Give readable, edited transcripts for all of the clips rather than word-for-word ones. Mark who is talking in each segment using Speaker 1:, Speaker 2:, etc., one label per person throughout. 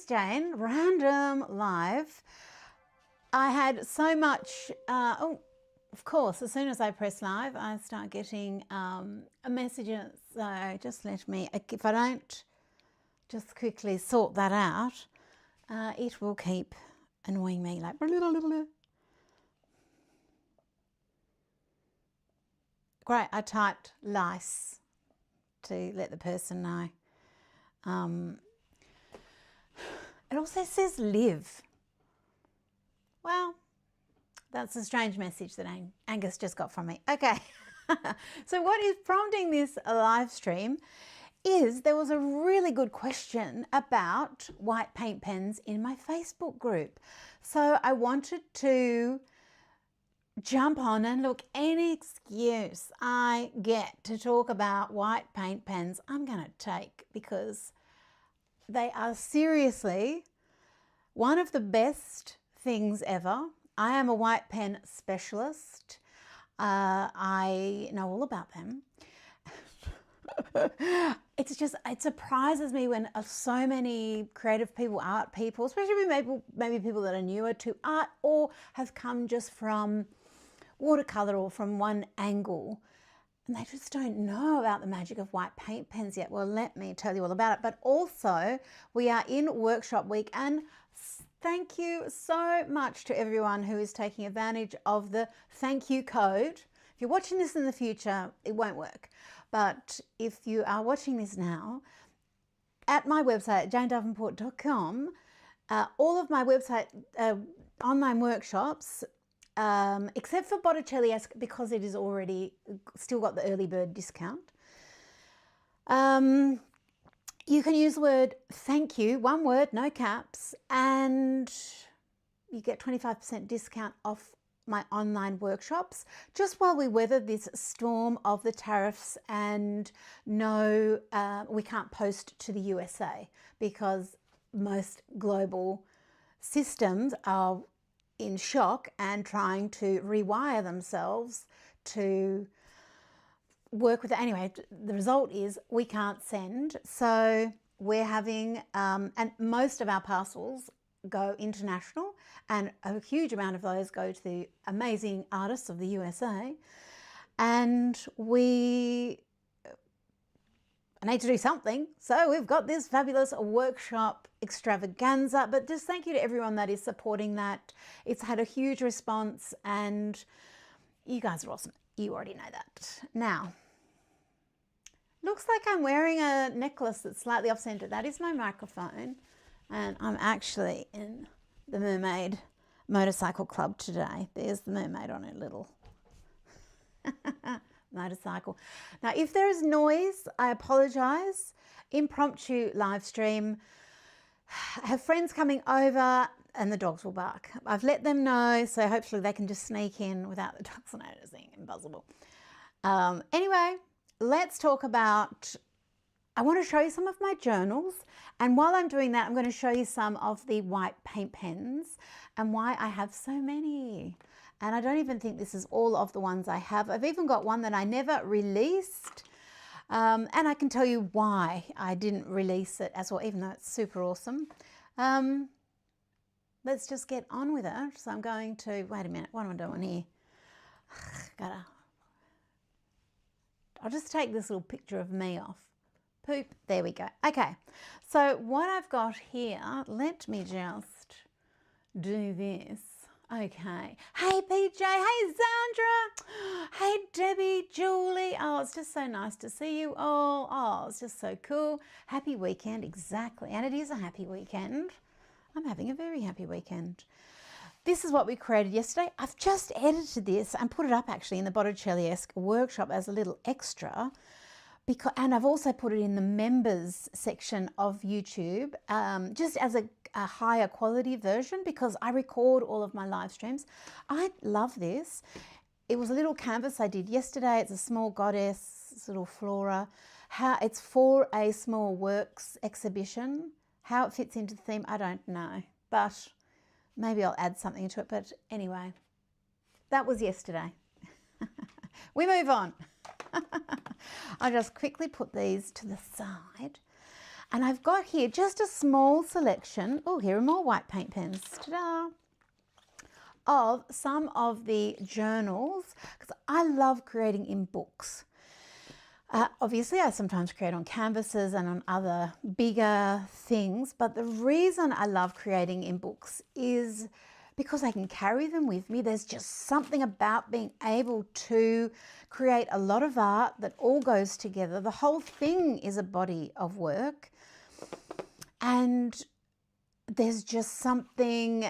Speaker 1: it's Jane, random live. I had so much, of course, as soon as I press live, I start getting messages. So just let me, if I don't just quickly sort that out, it will keep annoying me like. Great, I typed lice to let the person know. It also says live. Well, that's a strange message that Angus just got from me. Okay, so what is prompting this live stream is there was a really good question about white paint pens in my Facebook group. So I wanted to jump on and look, any excuse I get to talk about white paint pens, I'm going to take, because they are seriously one of the best things ever. I am a white pen specialist. I know all about them. It surprises me when so many creative people, art people, especially maybe people that are newer to art or have come just from watercolor or from one angle, and they just don't know about the magic of white paint pens yet. Well, let me tell you all about it. But also, we are in workshop week, and thank you so much to everyone who is taking advantage of the thank you code. If you're watching this in the future, it won't work. But if you are watching this now, at my website, janedavenport.com, all of my website online workshops, except for Botticelli-esque, because it is already still got the early bird discount. You can use the word thank you, one word, no caps, and you get 25% discount off my online workshops just while we weather this storm of the tariffs and no, we can't post to the USA because most global systems are in shock and trying to rewire themselves to work with it. Anyway, the result is we can't send. So we're having, and most of our parcels go international, and a huge amount of those go to the amazing artists of the USA. And I need to do something. So we've got this fabulous workshop extravaganza, but just thank you to everyone that is supporting that. It's had a huge response and you guys are awesome. You already know that. Now, looks like I'm wearing a necklace that's slightly off center. That is my microphone, and I'm actually in the Mermaid Motorcycle Club today. There's the mermaid on her little motorcycle. Now, if there is noise, I apologize. Impromptu live stream. I have friends coming over and the dogs will bark. I've let them know, so hopefully they can just sneak in without the dogs noticing. Impossible. Anyway, let's talk about, I want to show you some of my journals, and while I'm doing that, I'm going to show you some of the white paint pens and why I have so many. And I don't even think this is all of the ones I have. I've even got one that I never released, and I can tell you why I didn't release it as well, even though it's super awesome. Let's just get on with it. So I'm going to, wait a minute, what am I doing here? I'll just take this little picture of me off. Poop, there we go. Okay, so what I've got here, let me just do this. Okay, hey PJ, hey Sandra, hey Debbie, Julie. Oh, it's just so nice to see you all. Oh, it's just so cool. Happy weekend, exactly, and it is a happy weekend. I'm having a very happy weekend. This is what we created yesterday. I've just edited this and put it up actually in the Botticelli-esque workshop as a little extra. And I've also put it in the members section of YouTube, just as a higher quality version, because I record all of my live streams. I love this. It was a little canvas I did yesterday. It's a small goddess, it's a little flora. It's for a small works exhibition. How it fits into the theme, I don't know, but maybe I'll add something to it. But anyway, that was yesterday. We move on. I'll just quickly put these to the side. And I've got here just a small selection. Oh, here are more white paint pens. Ta-da! Of some of the journals, because I love creating in books. Obviously, I sometimes create on canvases and on other bigger things, but the reason I love creating in books is because I can carry them with me. There's just something about being able to create a lot of art that all goes together. The whole thing is a body of work, and there's just something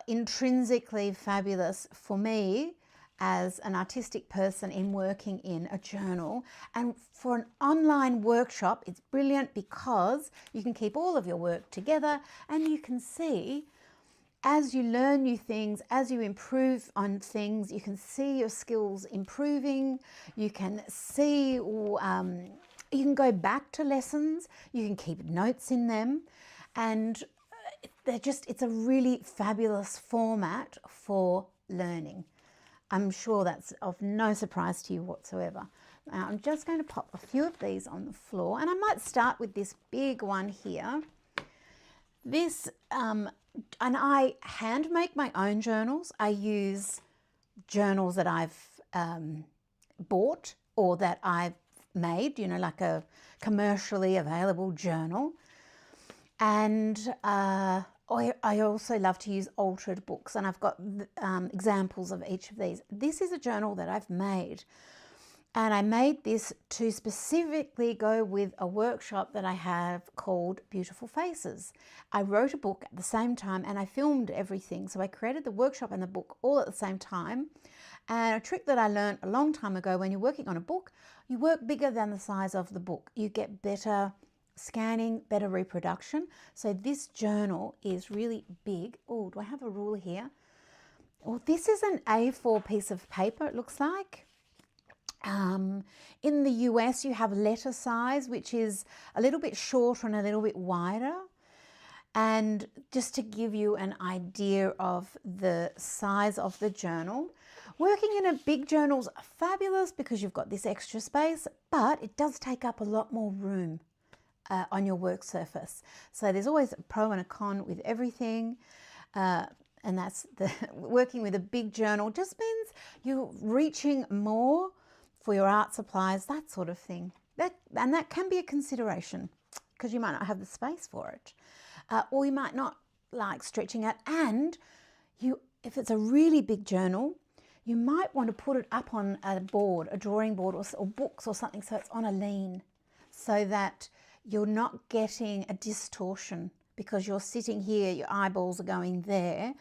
Speaker 1: intrinsically fabulous for me as an artistic person in working in a journal. And for an online workshop, it's brilliant because you can keep all of your work together and you can see as you learn new things, as you improve on things, you can see your skills improving. You can see, you can go back to lessons, you can keep notes in them, and it's a really fabulous format for learning. I'm sure that's of no surprise to you whatsoever. Now, I'm just going to pop a few of these on the floor, and I might start with this big one here. This, and I hand make my own journals. I use journals that I've bought or that I've made, you know, like a commercially available journal. And I also love to use altered books, and I've got examples of each of these. This is a journal that I've made, and I made this to specifically go with a workshop that I have called Beautiful Faces. I wrote a book at the same time and I filmed everything. So I created the workshop and the book all at the same time. And a trick that I learned a long time ago, when you're working on a book, you work bigger than the size of the book. You get better scanning, better reproduction. So this journal is really big. Oh, do I have a ruler here? Well, this is an A4 piece of paper, it looks like. In the US, you have letter size, which is a little bit shorter and a little bit wider. And just to give you an idea of the size of the journal, working in a big journal is fabulous because you've got this extra space, but it does take up a lot more room on your work surface. So there's always a pro and a con with everything. And that's working with a big journal just means you're reaching more for your art supplies, that sort of thing. And that can be a consideration because you might not have the space for it. Or you might not like stretching out. And if it's a really big journal, you might want to put it up on a board, a drawing board or books or something, so it's on a lean, so that you're not getting a distortion because you're sitting here, your eyeballs are going there.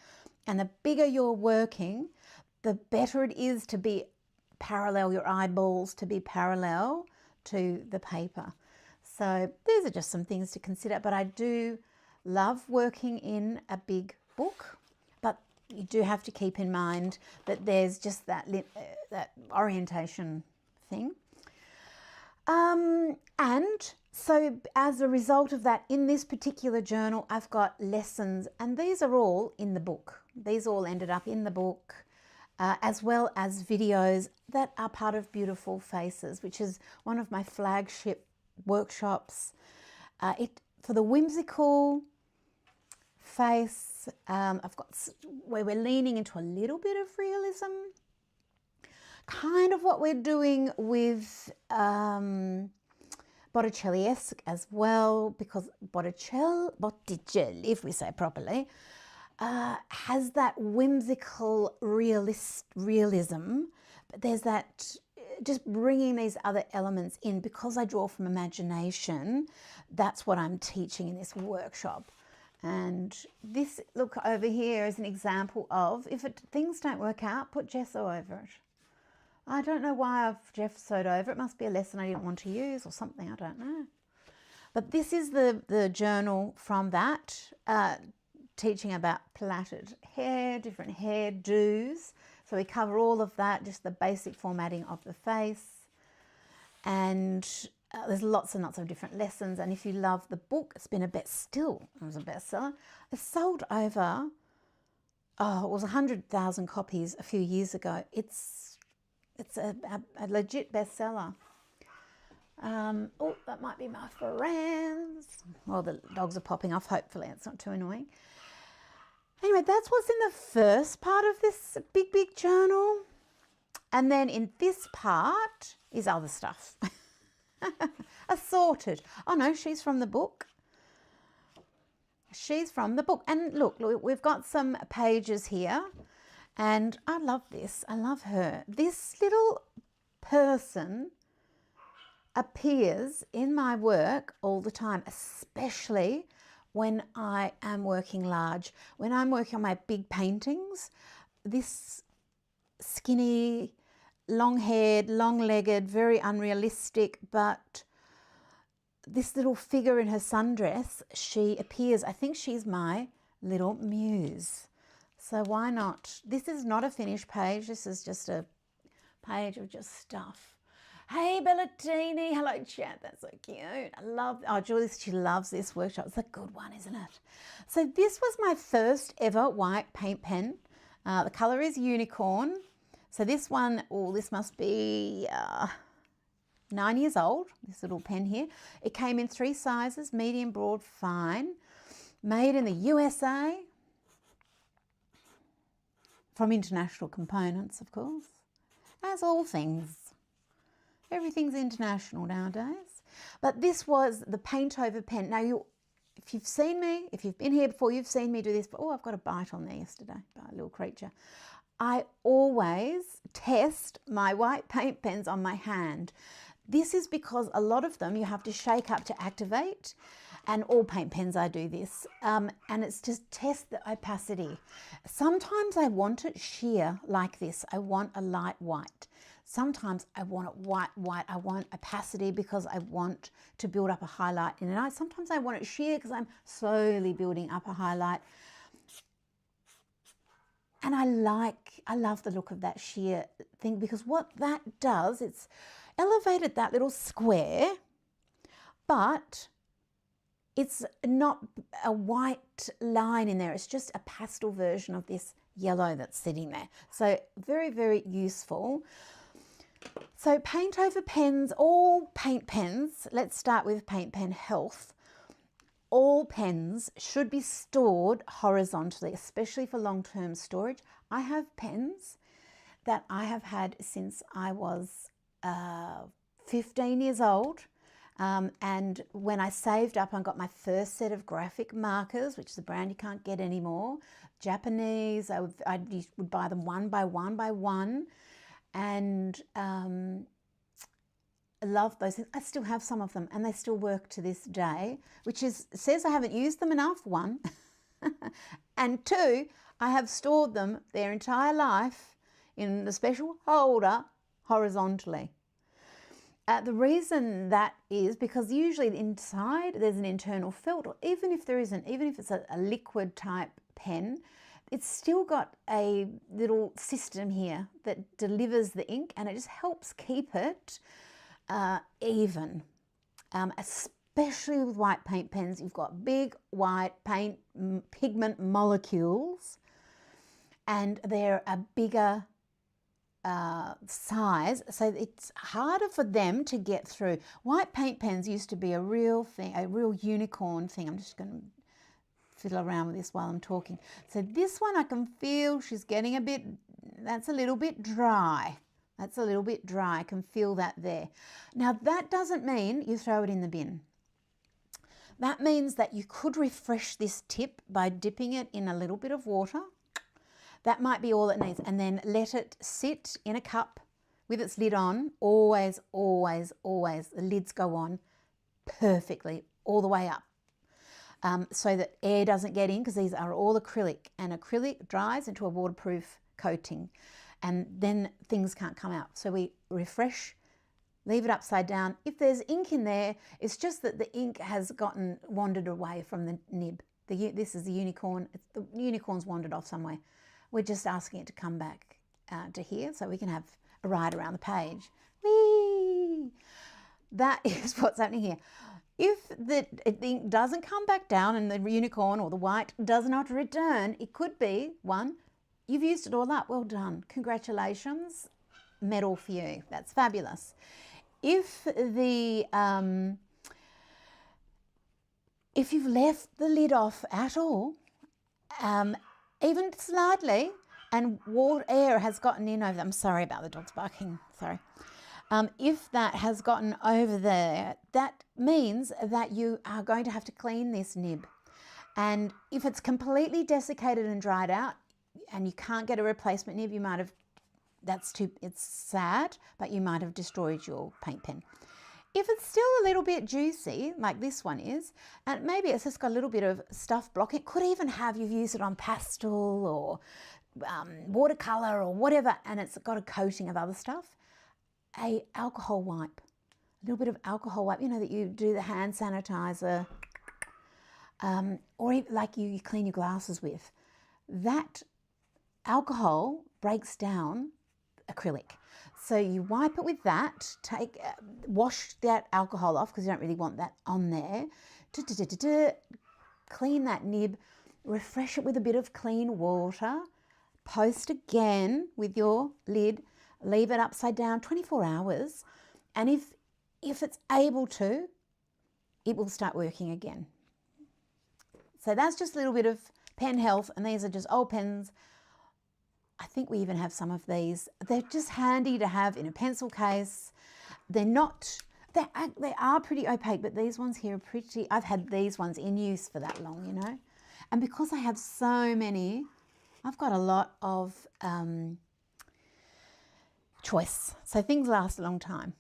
Speaker 1: And the bigger you're working, the better it is to be parallel, your eyeballs to be parallel to the paper. So these are just some things to consider, but I do love working in a big book, but you do have to keep in mind that there's just that orientation thing. And so as a result of that, in this particular journal, I've got lessons, and these are all in the book. These all ended up in the book, as well as videos that are part of Beautiful Faces, which is one of my flagship workshops. For the whimsical face, I've got where we're leaning into a little bit of realism, kind of what we're doing with Botticelli-esque as well, because Botticelli, if we say it properly, has that whimsical realism, but there's that just bringing these other elements in. Because I draw from imagination, that's what I'm teaching in this workshop. And this, look over here, is an example of, if things don't work out, put gesso over it. I don't know why I've gessoed over. It must be a lesson I didn't want to use or something, I don't know. But this is the journal from that, teaching about plaited hair, different hairdos. So we cover all of that, just the basic formatting of the face. And there's lots and lots of different lessons. And if you love the book, it's been it was a bestseller. It's sold over, it was 100,000 copies a few years ago. It's a legit bestseller. Oh, that might be my friends. Well, the dogs are popping off. Hopefully it's not too annoying. Anyway, that's what's in the first part of this big journal. And then in this part is other stuff. Assorted. Oh no, she's from the book. She's from the book. And look, we've got some pages here. And I love this. I love her. This little person appears in my work all the time, especially when I am working large. When I'm working on my big paintings, this skinny, long-haired, long-legged, very unrealistic, but this little figure in her sundress, she appears. I think she's my little muse. So why not? This is not a finished page. This is just a page of just stuff. Hey, Bellatini. Hello, chat. That's so cute. I love, oh, Julie, she loves this workshop. It's a good one, isn't it? So this was my first ever white paint pen. The colour is unicorn. So this one, oh, this must be 9 years old, this little pen here. It came in 3 sizes, medium, broad, fine. Made in the USA. From International Components, of course. As all things. Everything's international nowadays. But this was the paint over pen. Now, if you've seen me, if you've been here before, you've seen me do this. But, oh, I've got a bite on there yesterday by a little creature. I always test my white paint pens on my hand. This is because a lot of them you have to shake up to activate. And all paint pens I do this. And it's just test the opacity. Sometimes I want it sheer like this. I want a light white. Sometimes I want it white. I want opacity because I want to build up a highlight in it. Sometimes I want it sheer because I'm slowly building up a highlight. And I love the look of that sheer thing because what that does, it's elevated that little square, but it's not a white line in there. It's just a pastel version of this yellow that's sitting there. So very, very useful. So paint over pens, all paint pens, let's start with paint pen health. All pens should be stored horizontally, especially for long-term storage. I have pens that I have had since I was 15 years old. And when I saved up and got my first set of graphic markers, which is a brand you can't get anymore, Japanese, I would buy them one by one. And I love those things. I still have some of them and they still work to this day, which says I haven't used them enough, 1. And 2, I have stored them their entire life in a special holder horizontally. The reason that is because usually inside there's an internal felt, or even if there isn't, even if it's a liquid type pen, it's still got a little system here that delivers the ink and it just helps keep it even. Especially with white paint pens, you've got big white paint pigment molecules and they're a bigger size, so it's harder for them to get through. White paint pens used to be a real thing, a real unicorn thing. I'm just going to fiddle around with this while I'm talking. So this one I can feel she's getting a bit, that's a little bit dry. That's a little bit dry. I can feel that there. Now that doesn't mean you throw it in the bin. That means that you could refresh this tip by dipping it in a little bit of water. That might be all it needs, and then let it sit in a cup with its lid on. Always, always, always, the lids go on perfectly all the way up, so that air doesn't get in, because these are all acrylic, and acrylic dries into a waterproof coating, and then things can't come out. So we refresh, leave it upside down. If there's ink in there, it's just that the ink has wandered away from the nib. This is the unicorn. The unicorn's wandered off somewhere. We're just asking it to come back to here so we can have a ride around the page. Whee! That is what's happening here. If the ink doesn't come back down and the unicorn or the white does not return, it could be, 1, you've used it all up. Well done. Congratulations. Medal for you. That's fabulous. if you've left the lid off at all, even slightly, and air has gotten in over them. I'm sorry about the dogs barking, sorry. If that has gotten over there, that means that you are going to have to clean this nib. And if it's completely desiccated and dried out and you can't get a replacement nib, you might have, it's sad, but you might have destroyed your paint pen. If it's still a little bit juicy, like this one is, and maybe it's just got a little bit of stuff blocking, it could even have, you've used it on pastel or watercolor or whatever, and it's got a coating of other stuff, a alcohol wipe, a little bit of alcohol wipe, you know, that you do the hand sanitizer, or even like you clean your glasses with. That alcohol breaks down acrylic. So you wipe it with that, wash that alcohol off because you don't really want that on there. Clean that nib, refresh it with a bit of clean water, post again with your lid, leave it upside down 24 hours, and if it's able to, it will start working again. So that's just a little bit of pen health, and these are just old pens. I think we even have some of these. They're just handy to have in a pencil case. They are pretty opaque, but these ones here are pretty, I've had these ones in use for that long, you know. And because I have so many, I've got a lot of choice. So things last a long time.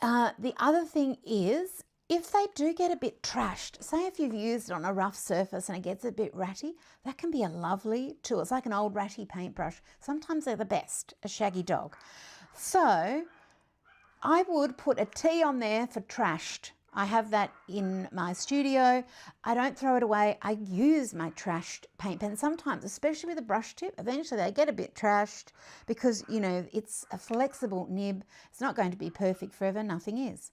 Speaker 1: The other thing is, if they do get a bit trashed, say if you've used it on a rough surface and it gets a bit ratty, that can be a lovely tool. It's like an old ratty paintbrush. Sometimes they're the best, a shaggy dog. So I would put a T on there for trashed. I have that in my studio. I don't throw it away. I use my trashed paint pen sometimes, especially with a brush tip. Eventually they get a bit trashed because, you know, it's a flexible nib. It's not going to be perfect forever. Nothing is.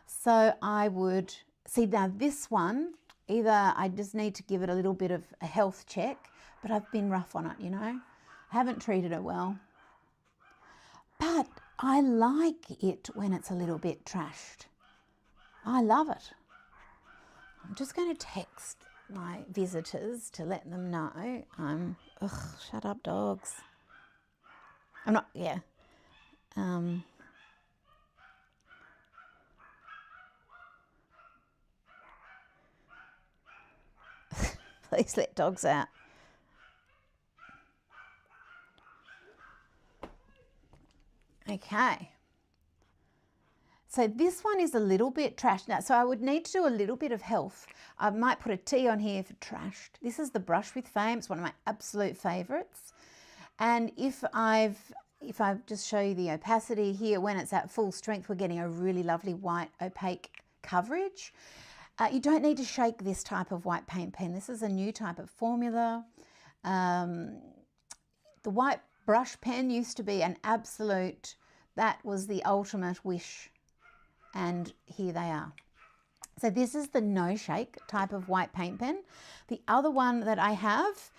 Speaker 1: So I would see now this one, either I just need to give it a little bit of a health check, but I've been rough on it, you know. I haven't treated it well. But I like it when it's a little bit trashed. I love it. I'm just going to text my visitors to let them know shut up dogs. I'm not, yeah. Please let dogs out. Okay. So this one is a little bit trashed now. So I would need to do a little bit of health. I might put a T on here for trashed. This is the Brush with Fame. It's one of my absolute favorites. And if I just show you the opacity here, when it's at full strength, we're getting a really lovely white opaque coverage. You don't need to shake this type of white paint pen. This is a new type of formula. The white brush pen used to be an absolute, that was the ultimate wish. And here they are. So this is the no shake type of white paint pen. The other one that I have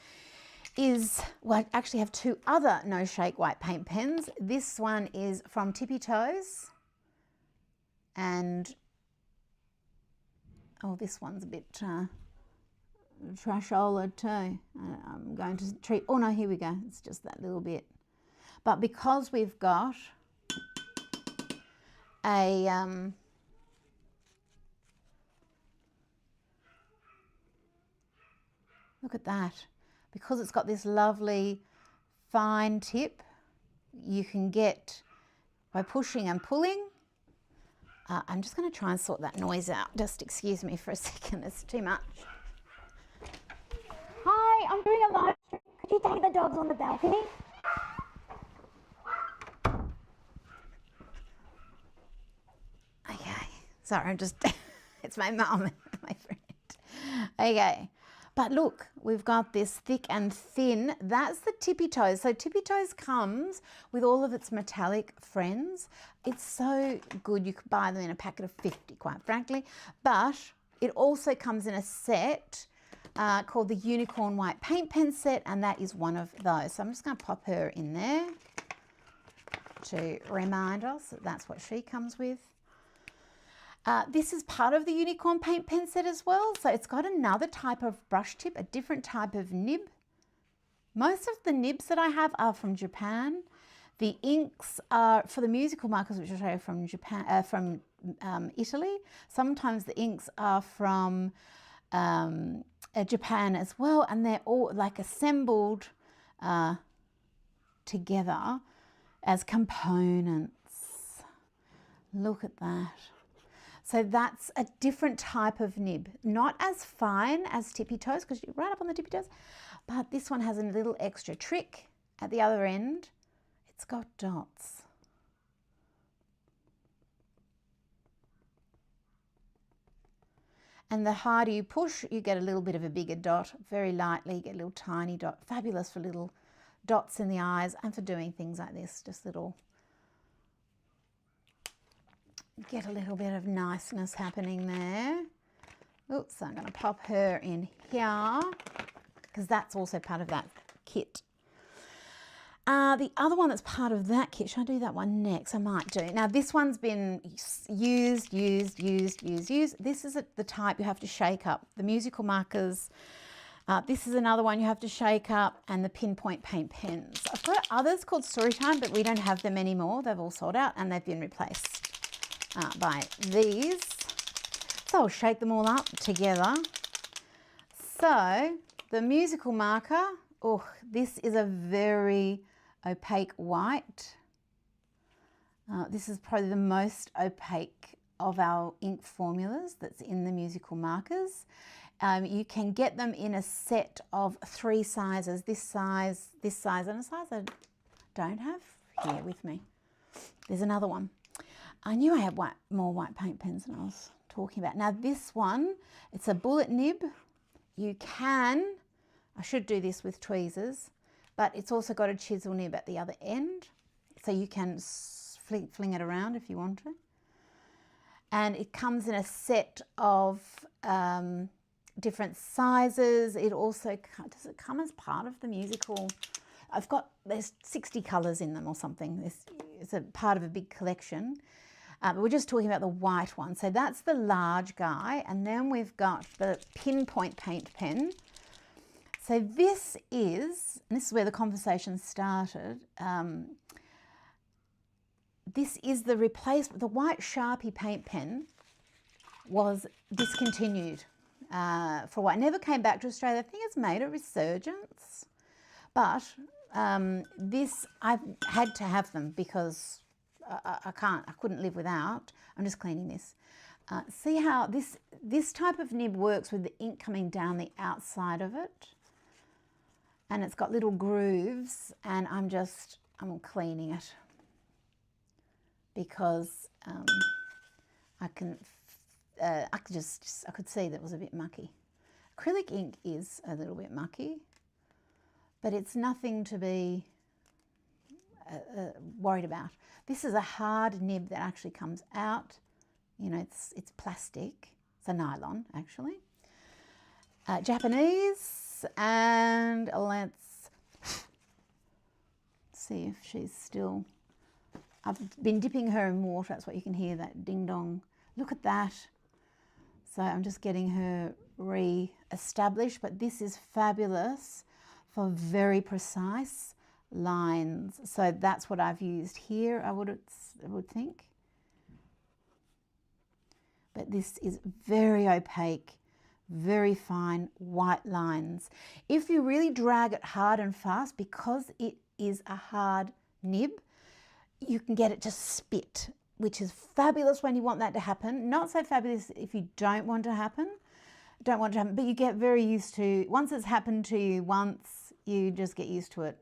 Speaker 1: is, well, I actually have two other no shake white paint pens. This one is from Tippy Toes, and oh, this one's a bit trashola too. I'm going to treat, oh no, here we go. It's just that little bit. But because we've got a, look at that. Because it's got this lovely fine tip, you can get, by pushing and pulling, I'm just going to try and sort that noise out. Just excuse me for a second, it's too much. Hi, I'm doing a live stream. Could you take the dogs on the balcony? Okay, sorry, I'm just, it's my mum and my friend. Okay, but look, we've got this thick and thin. That's the Tippy Toes. So Tippy Toes comes with all of its metallic friends. It's so good. You could buy them in a packet of 50, quite frankly. But it also comes in a set called the Unicorn White Paint Pen Set, and that is one of those. So I'm just going to pop her in there. to remind us that that's what she comes with. This is part of the unicorn paint pen set as well. So it's got another type of brush tip, a different type of nib. Most of the nibs that I have are from Japan. The inks are for the musical markers, which are from Japan, from Italy. Sometimes the inks are from Japan as well, and they're all like assembled together as components. Look at that. So that's a different type of nib, not as fine as tippy toes, because you're right up on the tippy toes, but this one has a little extra trick at the other end. It's got dots. And the harder you push, you get a little bit of a bigger dot, very lightly, you get a little tiny dot. Fabulous for little dots in the eyes and for doing things like this, just little, get a little bit of niceness happening there. Oops, I'm going to pop her in here because that's also part of that kit. The other one that's part of that kit, should I do that one next? I might do. Now this one's been used. This is the type you have to shake up. The musical markers. This is another one you have to shake up, and the pinpoint paint pens. I've got others called Storytime, but we don't have them anymore. They've all sold out and they've been replaced by these. So I'll shake them all up together. So the musical marker, oh, this is a very opaque white. This is probably the most opaque of our ink formulas that's in the musical markers. You can get them in a set of 3 sizes, this size, and a size I don't have here with me. There's another one. I knew I had more white paint pens than I was talking about. Now this one, it's a bullet nib. You can, I should do this with tweezers, but it's also got a chisel nib at the other end, so you can fling it around if you want to. And it comes in a set of different sizes. It also, does it come as part of the musical? There's 60 colours in them or something. It's a part of a big collection. But we're just talking about the white one. So that's the large guy. And then we've got the pinpoint paint pen. So this is where the conversation started. This is the replacement. The white Sharpie paint pen was discontinued for a while. It never came back to Australia. I think it's made a resurgence. But this, I've had to have them because I couldn't live without. I'm just cleaning this. See how this type of nib works with the ink coming down the outside of it. And it's got little grooves, and I'm cleaning it because I could see that it was a bit mucky. Acrylic ink is a little bit mucky, but it's nothing to be worried about. This is a hard nib that actually comes out. You know, it's plastic. It's a nylon, actually. Japanese. And let's see if she's still, I've been dipping her in water, that's what you can hear, that ding dong. Look at that. So I'm just getting her re-established, but this is fabulous for very precise lines. So that's what I've used here, I would think. But this is very opaque, very fine white lines. If you really drag it hard and fast, because it is a hard nib, you can get it to spit, which is fabulous when you want that to happen. Not so fabulous if you don't want it to happen, but you get very used to, once it's happened to you once, you just get used to it,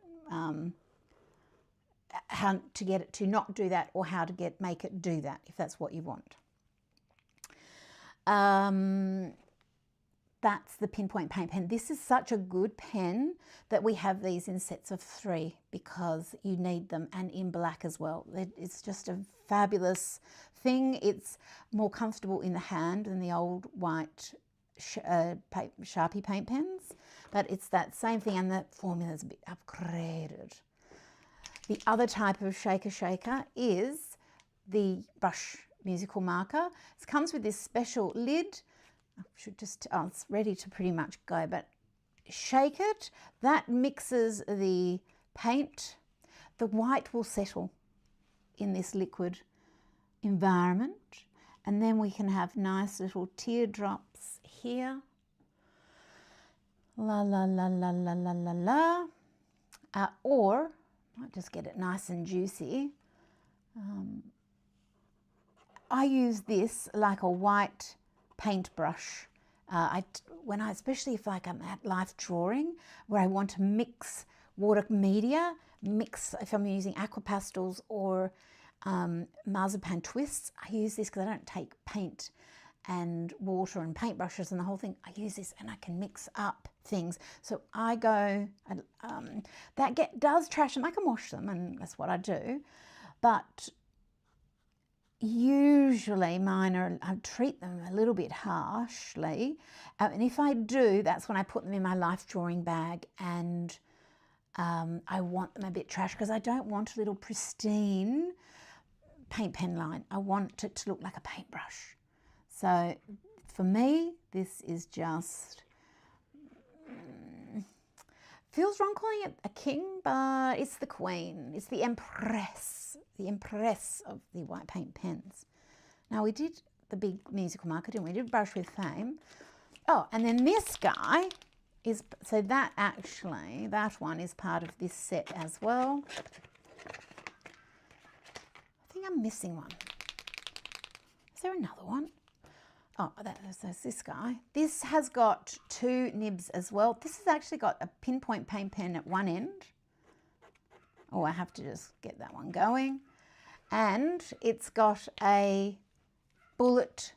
Speaker 1: how to get it to not do that, or how to make it do that, if that's what you want. That's the pinpoint paint pen. This is such a good pen that we have these in sets of 3 because you need them, and in black as well. It's just a fabulous thing. It's more comfortable in the hand than the old white Sharpie paint pens, but it's that same thing, and the formula's a bit upgraded. The other type of shaker is the brush musical marker. It comes with this special lid. I should just, oh, it's ready to pretty much go, but shake it. That mixes the paint. The white will settle in this liquid environment, and then we can have nice little teardrops here. La la la la la la la la. Or might just get it nice and juicy. I use this like a white paintbrush. Especially if like I'm at life drawing, where I want to mix water media, if I'm using aqua pastels or marzipan twists, I use this because I don't take paint and water and paintbrushes and the whole thing. I use this and I can mix up things. So I go, does trash them. I can wash them, and that's what I do. But usually mine I treat them a little bit harshly. And if I do, that's when I put them in my life drawing bag, and I want them a bit trash because I don't want a little pristine paint pen line. I want it to look like a paintbrush. So for me, this is just, feels wrong calling it a king, but it's the queen. It's the empress of the white paint pens. Now we did the big musical marker, didn't we? We did Brush with Fame. Oh, and then this guy is, so that one is part of this set as well. I think I'm missing one. Is there another one? Oh, that's this guy. This has got 2 nibs as well. This has actually got a pinpoint paint pen at one end. Oh, I have to just get that one going. And it's got a bullet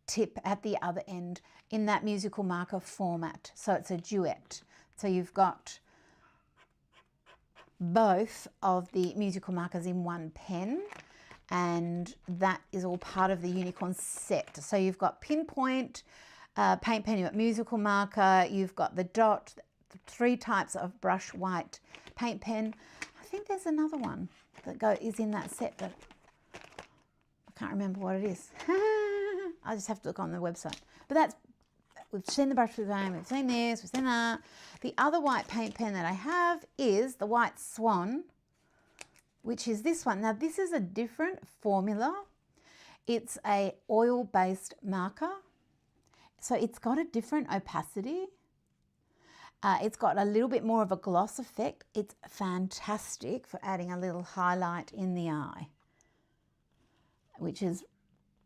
Speaker 1: tip at the other end in that musical marker format. So it's a duet. So you've got both of the musical markers in one pen, and that is all part of the unicorn set. So you've got pinpoint paint pen, you've got musical marker, you've got the dot, the 3 types of brush white paint pen. I think there's another one that is in that set, but I can't remember what it is. I just have to look on the website. But we've seen the Brush with Fame, we've seen this, we've seen that. The other white paint pen that I have is the White Swan, which is this one. Now this is a different formula. It's a oil-based marker. So it's got a different opacity. It's got a little bit more of a gloss effect. It's fantastic for adding a little highlight in the eye, which is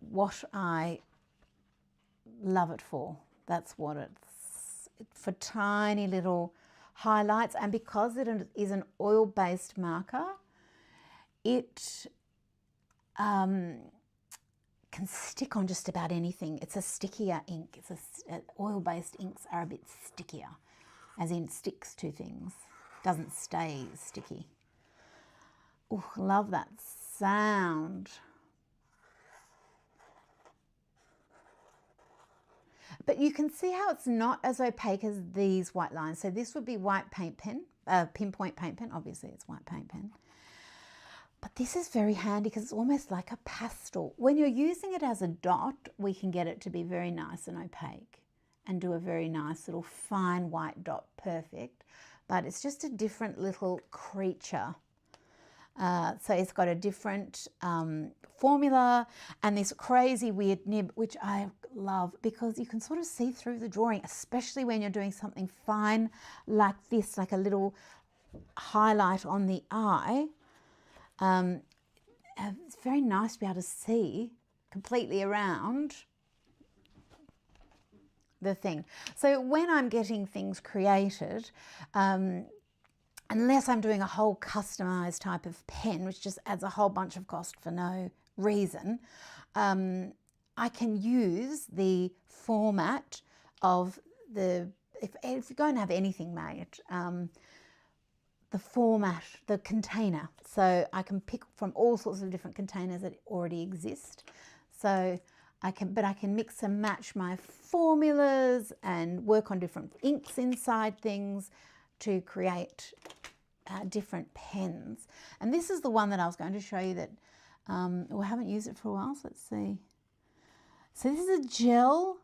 Speaker 1: what I love it for. That's what it's for, tiny little highlights. And because it is an oil-based marker, it can stick on just about anything. It's a stickier ink. Oil-based inks are a bit stickier, as in sticks to things. Doesn't stay sticky. Oh, love that sound. But you can see how it's not as opaque as these white lines. So this would be white paint pen, pinpoint paint pen. Obviously it's white paint pen. But this is very handy because it's almost like a pastel. When you're using it as a dot, we can get it to be very nice and opaque and do a very nice little fine white dot, perfect. But it's just a different little creature. So it's got a different formula and this crazy weird nib, which I love because you can sort of see through the drawing, especially when you're doing something fine like this, like a little highlight on the eye. It's very nice to be able to see completely around the thing. So when I'm getting things created, unless I'm doing a whole customized type of pen, which just adds a whole bunch of cost for no reason, I can use the format of if you're going to have anything made, the format, the container. So I can pick from all sorts of different containers that already exist. So I can mix and match my formulas and work on different inks inside things to create different pens. And this is the one that I was going to show you that, I haven't used it for a while, so let's see. So this is a gel.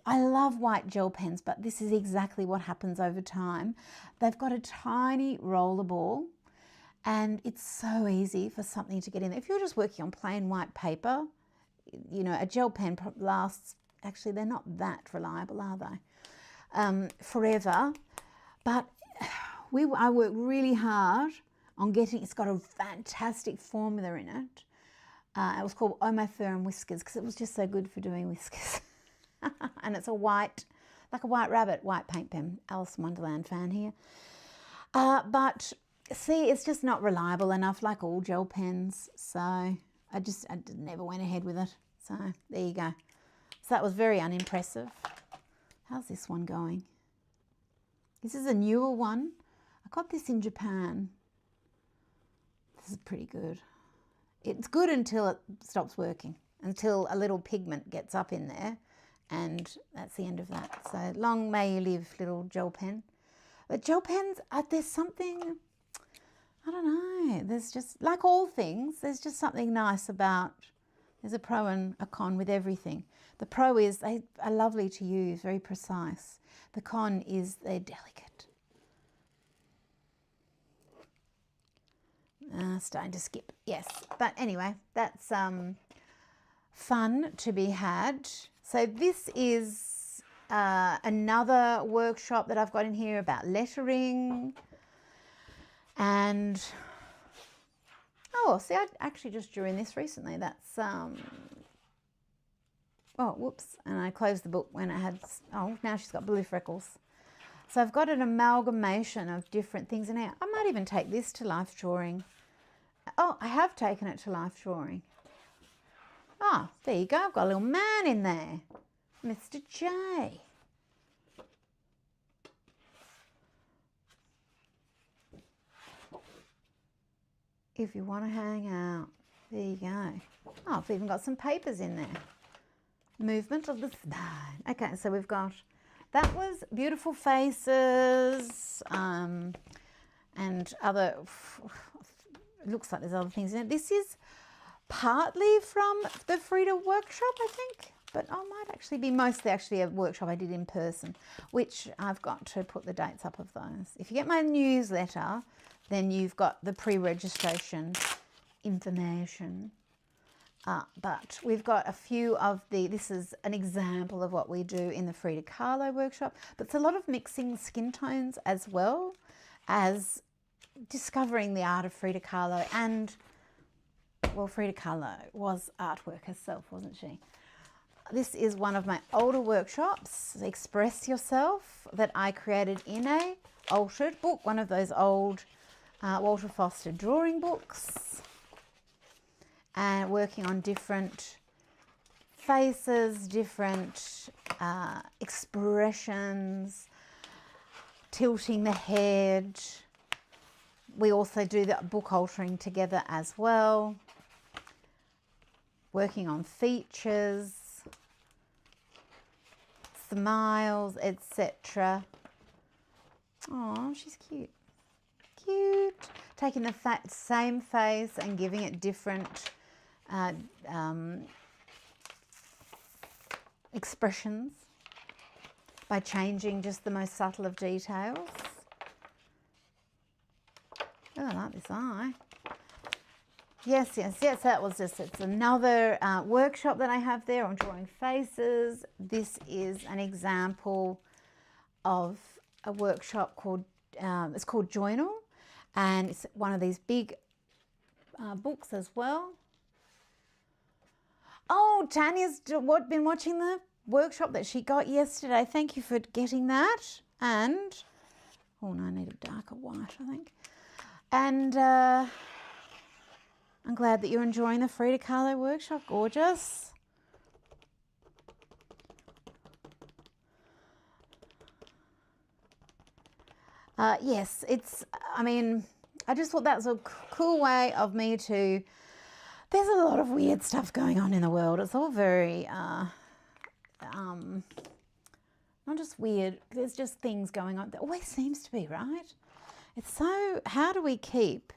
Speaker 1: I love white gel pens, but this is exactly what happens over time. They've got a tiny roller ball, and it's so easy for something to get in there. If you're just working on plain white paper, you know, a gel pen lasts, actually they're not that reliable, are they? Forever. But I work really hard on getting, it's got a fantastic formula in it. It was called Oh My Fur and Whiskers because it was just so good for doing whiskers. And it's a white, like a white rabbit, white paint pen. Alice in Wonderland fan here. But see, it's just not reliable enough, like all gel pens. So I never went ahead with it. So there you go. So that was very unimpressive. How's this one going? This is a newer one. I got this in Japan. This is pretty good. It's good until it stops working, until a little pigment gets up in there, and that's the end of that. So long may you live, little gel pen. But gel pens, there's something, I don't know, there's just, like all things, there's just something nice about, there's a pro and a con with everything. The pro is they are lovely to use, very precise. The con is they're delicate. Starting to skip, yes. But anyway, that's fun to be had. So this is another workshop that I've got in here about lettering. And, oh, see, I actually just drew in this recently. That's, oh, whoops. And I closed the book when it had, oh, now she's got blue freckles. So I've got an amalgamation of different things in here. I might even take this to life drawing. Oh, I have taken it to life drawing. Oh, there you go. I've got a little man in there. Mr. J. If you want to hang out. There you go. Oh, I've even got some papers in there. Movement of the spine. Okay, so we've got, that was beautiful faces, and other, it looks like there's other things in it. This is partly from the Frida workshop, I think, but I might actually be mostly actually a workshop I did in person, which I've got to put the dates up of those. If you get my newsletter, then you've got the pre-registration information. But we've got a few of this is an example of what we do in the Frida Kahlo workshop, but it's a lot of mixing skin tones as well as discovering the art of Frida Kahlo. And, well, Frida Kahlo was artwork herself, wasn't she? This is one of my older workshops, Express Yourself, that I created in a altered book, one of those old Walter Foster drawing books, and working on different faces, different expressions, tilting the head. We also do the book altering together as well, working on features, smiles, etc. Oh, she's cute. Cute. Taking the same face and giving it different expressions by changing just the most subtle of details. Oh, I like this eye. Yes, yes, yes, that was just, it's another workshop that I have there on drawing faces. This is an example of a workshop called, it's called Journal, and it's one of these big books as well. Oh, Tanya's been watching the workshop that she got yesterday. Thank you for getting that. And, oh no, I need a darker white, I think. And I'm glad that you're enjoying the Frida Kahlo workshop. Gorgeous. Yes, it's, I mean, I just thought that was a cool way of me to, there's a lot of weird stuff going on in the world. It's all very, not just weird, there's just things going on. There always seems to be, right? It's so, how do we keep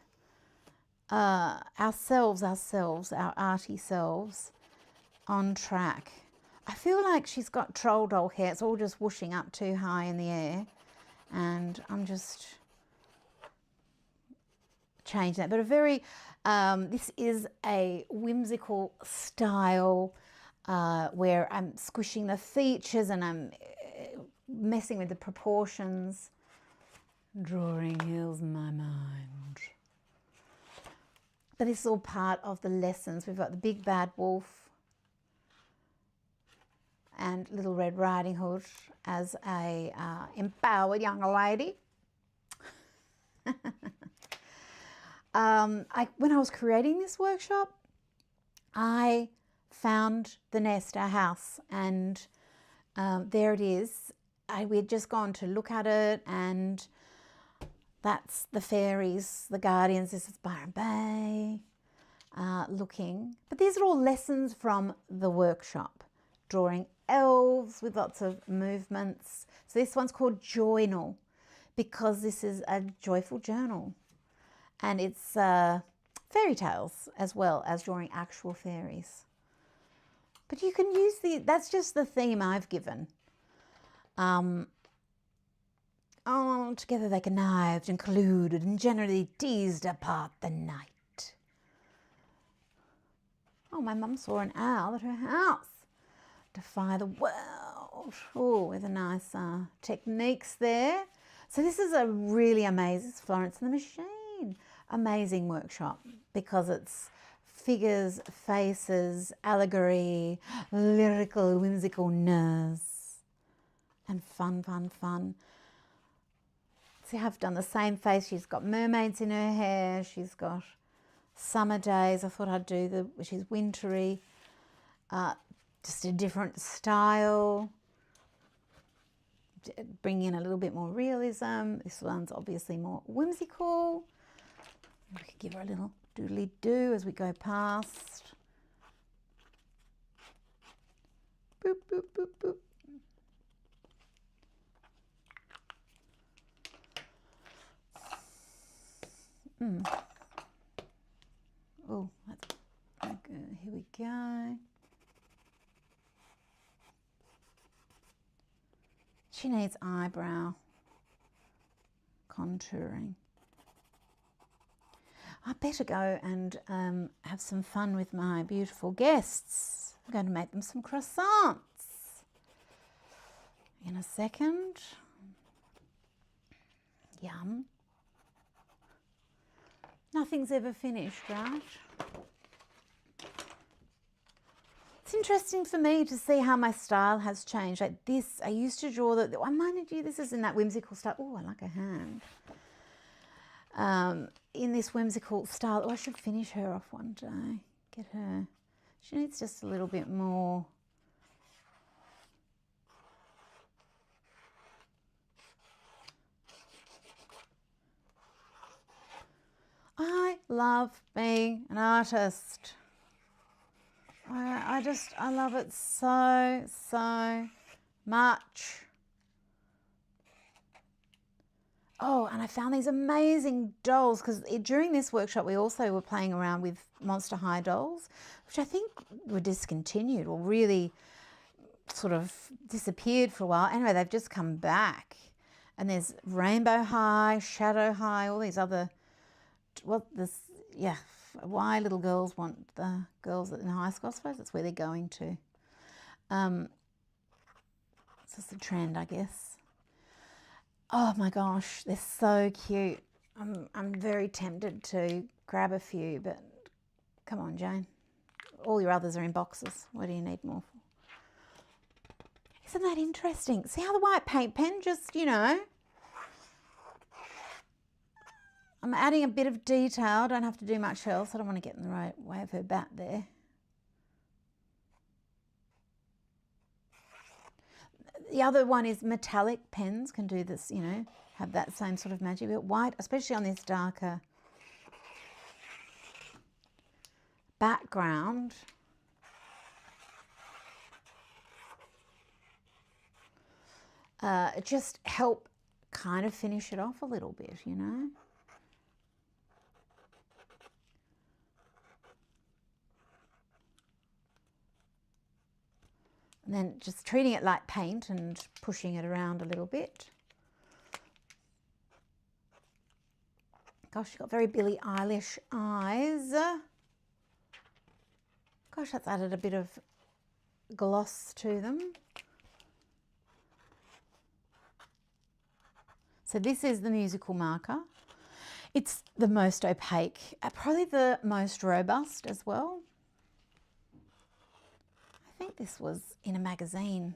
Speaker 1: ourselves, our arty selves, on track? I feel like she's got troll doll hair. It's all just whooshing up too high in the air, and I'm just changing that. But a very, this is a whimsical style where I'm squishing the features and I'm messing with the proportions. Drawing heals my mind. But this is all part of the lessons. We've got the Big Bad Wolf and Little Red Riding Hood as a empowered young lady. When I was creating this workshop, I found the nest, our house, and there it is. We had just gone to look at it, and that's the fairies, the guardians. This is Byron Bay looking. But these are all lessons from the workshop. Drawing elves with lots of movements. So this one's called Joynal because this is a joyful journal. And it's fairy tales as well as drawing actual fairies. But you can use that's just the theme I've given. Oh, together they connived and colluded and generally teased apart the night. Oh, my mum saw an owl at her house. Defy the world. Oh, with a nice techniques there. So this is a really amazing, Florence and the Machine. Amazing workshop because it's figures, faces, allegory, lyrical, whimsicalness, and fun, fun, fun. See, I've done the same face. She's got mermaids in her hair. She's got summer days. I thought I'd do which is wintry. Just a different style. Bring in a little bit more realism. This one's obviously more whimsical. We could give her a little doodly-doo as we go past. Boop, boop, boop, boop. Oh, that's okay. Here we go. She needs eyebrow contouring. I better go and have some fun with my beautiful guests. I'm going to make them some croissants in a second. Yum. Nothing's ever finished, right? It's interesting for me to see how my style has changed. Like this, I used to draw that. I minded you, this is in that whimsical style. Oh, I like a hand. In this whimsical style. Oh, I should finish her off one day. Get her. She needs just a little bit more. I love being an artist. I love it so, so much. Oh, and I found these amazing dolls because during this workshop we also were playing around with Monster High dolls, which I think were discontinued or really sort of disappeared for a while. Anyway, they've just come back. And there's Rainbow High, Shadow High, all these other, why little girls want the girls in high school. I suppose that's where they're going to. It's just a trend, I guess. Oh my gosh, they're so cute. I'm very tempted to grab a few, but come on, Jane. All your others are in boxes. What do you need more for? Isn't that interesting? See how the white paint pen just, I'm adding a bit of detail. I don't have to do much else. I don't want to get in the right way of her bat there. The other one is metallic pens can do this, have that same sort of magic. But white, especially on this darker background, just help kind of finish it off a little bit, you know. And then just treating it like paint and pushing it around a little bit. Gosh, you've got very Billie Eilish eyes. Gosh, that's added a bit of gloss to them. So this is the Musical marker. It's the most opaque, probably the most robust as well. I think this was in a magazine.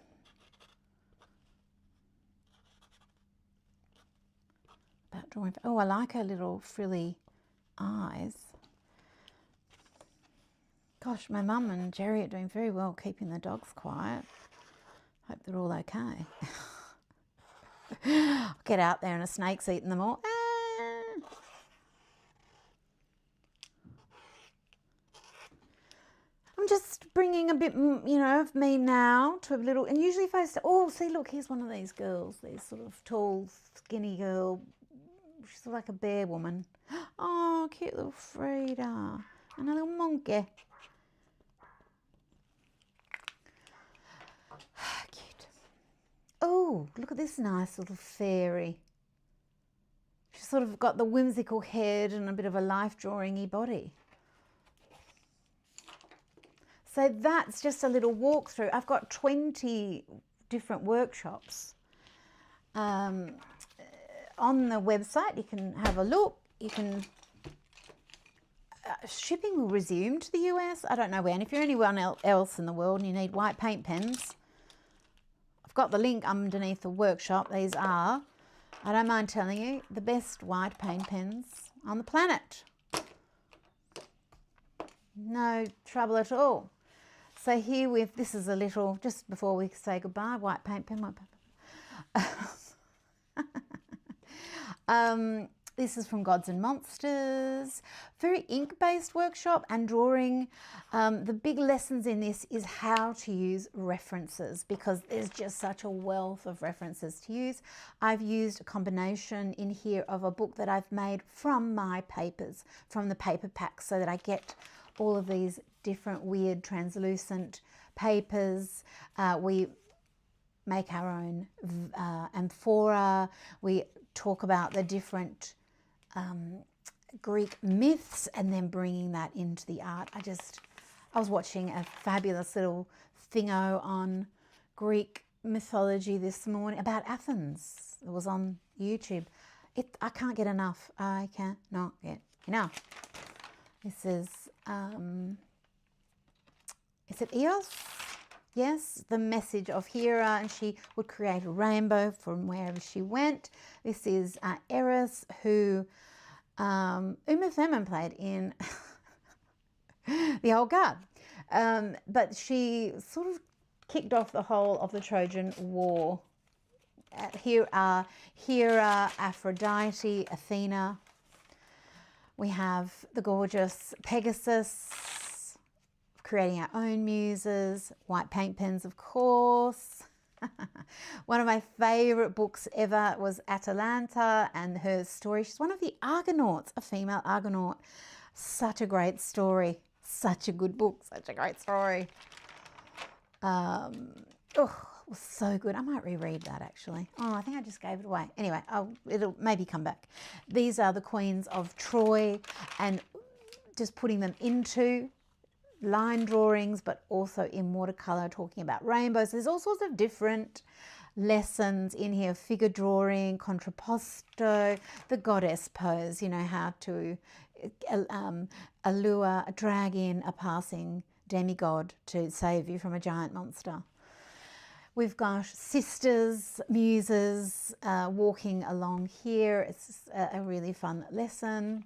Speaker 1: About drawing. Oh, I like her little frilly eyes. Gosh, my mum and Jerry are doing very well keeping the dogs quiet. Hope they're all okay. I'll get out there and a snake's eating them all. I'm just bringing a bit, you know, of me now to a little, and usually if I say, oh, see, look, here's one of these girls, these sort of tall, skinny girl. She's like a bear woman. Oh, cute little Frida. And a little monkey. Cute. Oh, look at this nice little fairy. She's sort of got the whimsical head and a bit of a life drawing-y body. So that's just a little walkthrough. I've got 20 different workshops. On the website, you can have a look. You can, shipping will resume to the US. I don't know when. If you're anyone else in the world and you need white paint pens, I've got the link underneath the workshop. These are, I don't mind telling you, the best white paint pens on the planet. No trouble at all. So here with, this is a little, just before we say goodbye, white paint pen, white paint pen. This is from Gods and Monsters. Very ink-based workshop and drawing. The big lessons in this is how to use references, because there's just such a wealth of references to use. I've used a combination in here of a book that I've made from my papers, from the paper packs, so that I get all of these different weird translucent papers. We make our own amphora. We talk about the different Greek myths and then bringing that into the art. I was watching a fabulous little thingo on Greek mythology this morning about Athens. It was on YouTube. I can't get enough. I cannot get enough. This is, is it Eos? Yes, the message of Hera, and she would create a rainbow from wherever she went. This is Eris, who Uma Thurman played in The Old Guard. But she sort of kicked off the whole of the Trojan War. Here are Hera, Aphrodite, Athena. We have the gorgeous Pegasus, creating our own muses, white paint pens, of course. One of my favourite books ever was Atalanta and her story. She's one of the Argonauts, a female Argonaut. Such a great story. Such a good book. Such a great story. Oh, it was so good. I might reread that actually. Oh, I think I just gave it away. Anyway, it'll maybe come back. These are the queens of Troy, and just putting them into line drawings, but also in watercolor, talking about rainbows. There's all sorts of different lessons in here: figure drawing, contrapposto, the goddess pose, you know, how to drag in a passing demigod to save you from a giant monster. We've got sisters, muses, walking along here. It's a really fun lesson,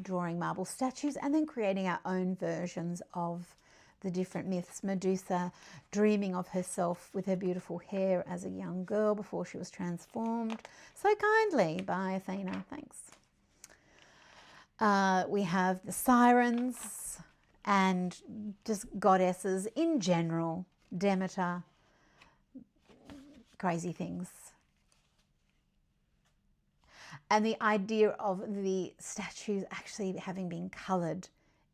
Speaker 1: drawing marble statues and then creating our own versions of the different myths. Medusa dreaming of herself with her beautiful hair as a young girl before she was transformed so kindly by Athena. Thanks. We have the sirens and just goddesses in general, Demeter, crazy things. And the idea of the statues actually having been coloured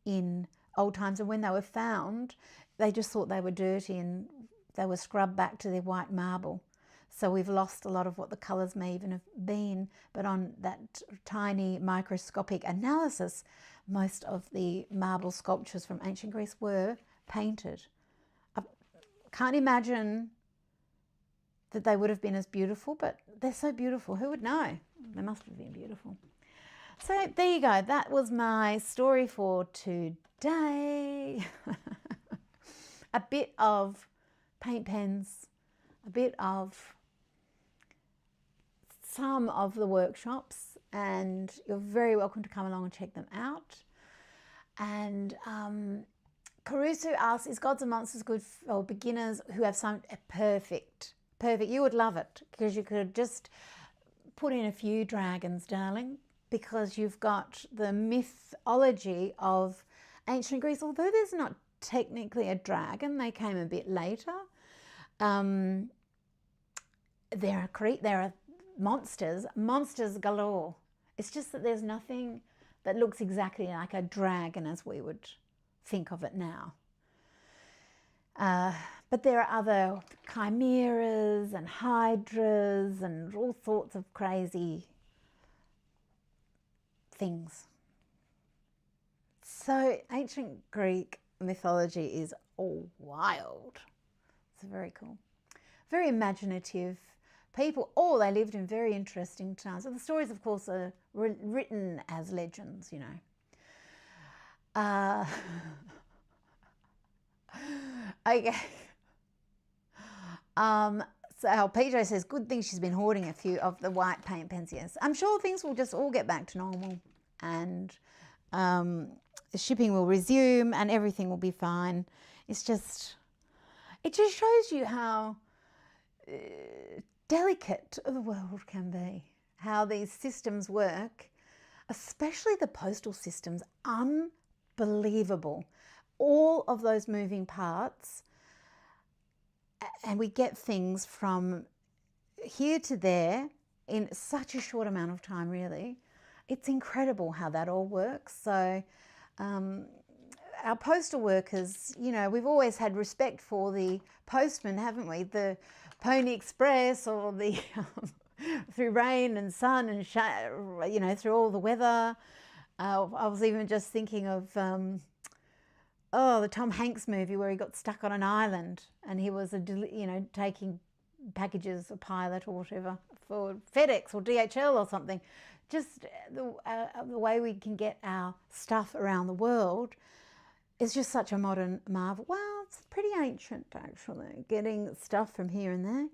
Speaker 1: in old times, and when they were found, they just thought they were dirty and they were scrubbed back to their white marble. So we've lost a lot of what the colours may even have been, but on that tiny microscopic analysis, most of the marble sculptures from ancient Greece were painted. I can't imagine that they would have been as beautiful, but they're so beautiful. Who would know? They must have been beautiful. So there you go. That was my story for today. A bit of paint pens, a bit of some of the workshops, and you're very welcome to come along and check them out. And Caruso asks, is Gods and Monsters good for beginners who have some perfect? You would love it, because you could just put in a few dragons, darling, because you've got the mythology of ancient Greece. Although there's not technically a dragon, they came a bit later. There are monsters galore. It's just that there's nothing that looks exactly like a dragon as we would think of it now. But there are other chimeras and hydras and all sorts of crazy things. So ancient Greek mythology is all wild. It's very cool. Very imaginative people. Oh, they lived in very interesting times. So the stories, of course, are written as legends, you know. Okay. So PJ says, good thing she's been hoarding a few of the white paint pens. Yes, I'm sure things will just all get back to normal, and the shipping will resume and everything will be fine. It just shows you how delicate the world can be, how these systems work, especially the postal systems. Unbelievable. All of those moving parts, and we get things from here to there in such a short amount of time, really. It's incredible how that all works. So our postal workers, you know, we've always had respect for the postman, haven't we? The Pony Express, or the through rain and sun and you know, through all the weather. I was even just thinking of the Tom Hanks movie where he got stuck on an island and he was taking packages, a pilot or whatever, for FedEx or DHL or something. Just the way we can get our stuff around the world is just such a modern marvel. Well, it's pretty ancient, actually, getting stuff from here and there.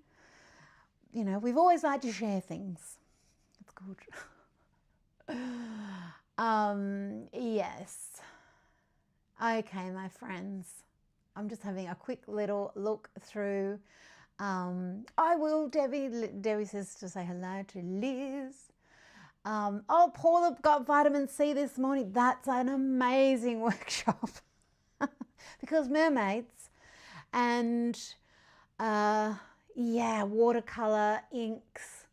Speaker 1: You know, we've always liked to share things. It's good. Yes. Okay, my friends. I'm just having a quick little look through. I will, Debbie says to say hello to Liz. Oh, Paula got vitamin C this morning. That's an amazing workshop. Because mermaids and yeah, watercolor, inks,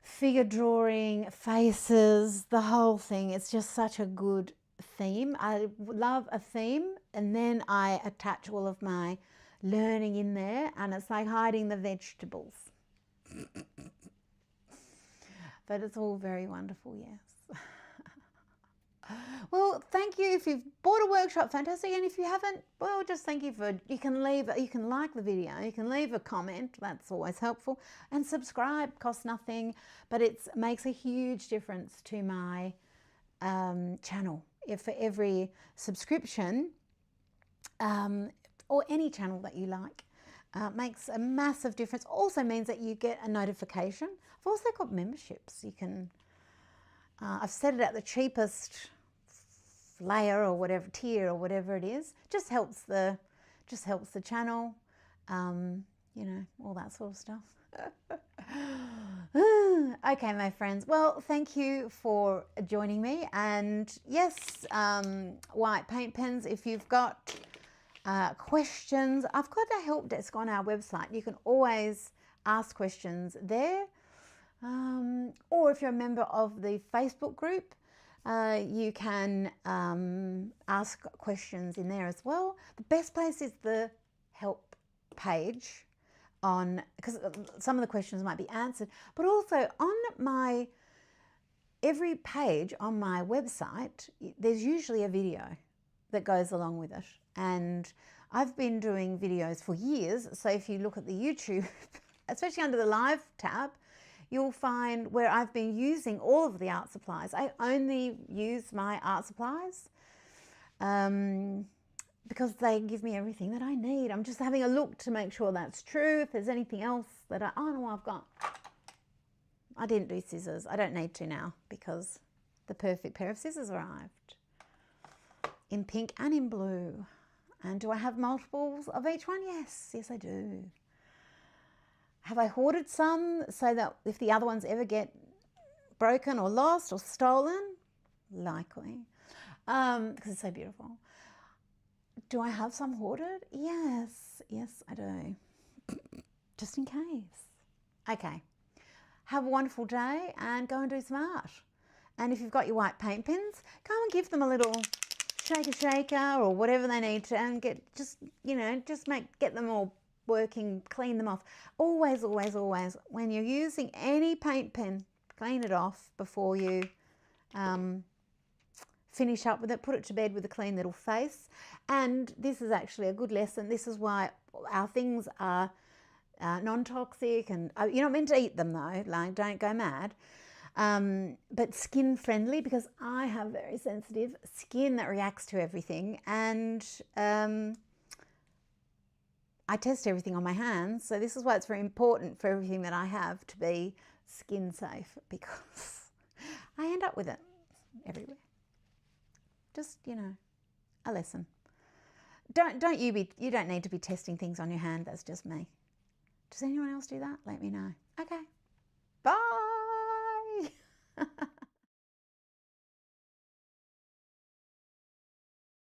Speaker 1: figure drawing, faces, the whole thing. It's just such a good theme. I love a theme, and then I attach all of my learning in there, and it's like hiding the vegetables. But it's all very wonderful, yes. Well, thank you. If you've bought a workshop, fantastic. And if you haven't, well, just thank you for, you can like the video, you can leave a comment, that's always helpful. And subscribe, costs nothing, but it makes a huge difference to my channel. If for every subscription, or any channel that you like, makes a massive difference. Also means that you get a notification. I've also got memberships. You can, I've set it at the cheapest layer or whatever, tier or whatever it is. Just helps the channel, you know, all that sort of stuff. Okay, my friends. Well, thank you for joining me. And yes, white paint pens. If you've got questions, I've got a help desk on our website. You can always ask questions there. Or if you're a member of the Facebook group, you can ask questions in there as well. The best place is the help page because some of the questions might be answered, but also on every page on my website, there's usually a video that goes along with it. And I've been doing videos for years. So if you look at the YouTube, especially under the live tab, you'll find where I've been using all of the art supplies. I only use my art supplies because they give me everything that I need. I'm just having a look to make sure that's true. If there's anything else that oh no, I didn't do scissors. I don't need to now because the perfect pair of scissors arrived in pink and in blue. And do I have multiples of each one? Yes, I do. Have I hoarded some so that if the other ones ever get broken or lost or stolen? Likely, because it's so beautiful. Do I have some hoarded? Yes, I do. Just in case. Okay. Have a wonderful day and go and do some art. And if you've got your white paint pens, go and give them a little shaker or whatever they need to, and get them all working, clean them off. Always, when you're using any paint pen, clean it off before you finish up with it. Put it to bed with a clean little face. And this is actually a good lesson. This is why our things are non-toxic, and you're not meant to eat them though, like don't go mad. But skin friendly, because I have very sensitive skin that reacts to everything, and I test everything on my hands. So this is why it's very important for everything that I have to be skin safe, because I end up with it everywhere. Just, a lesson. You don't need to be testing things on your hand. That's just me. Does anyone else do that? Let me know. Okay.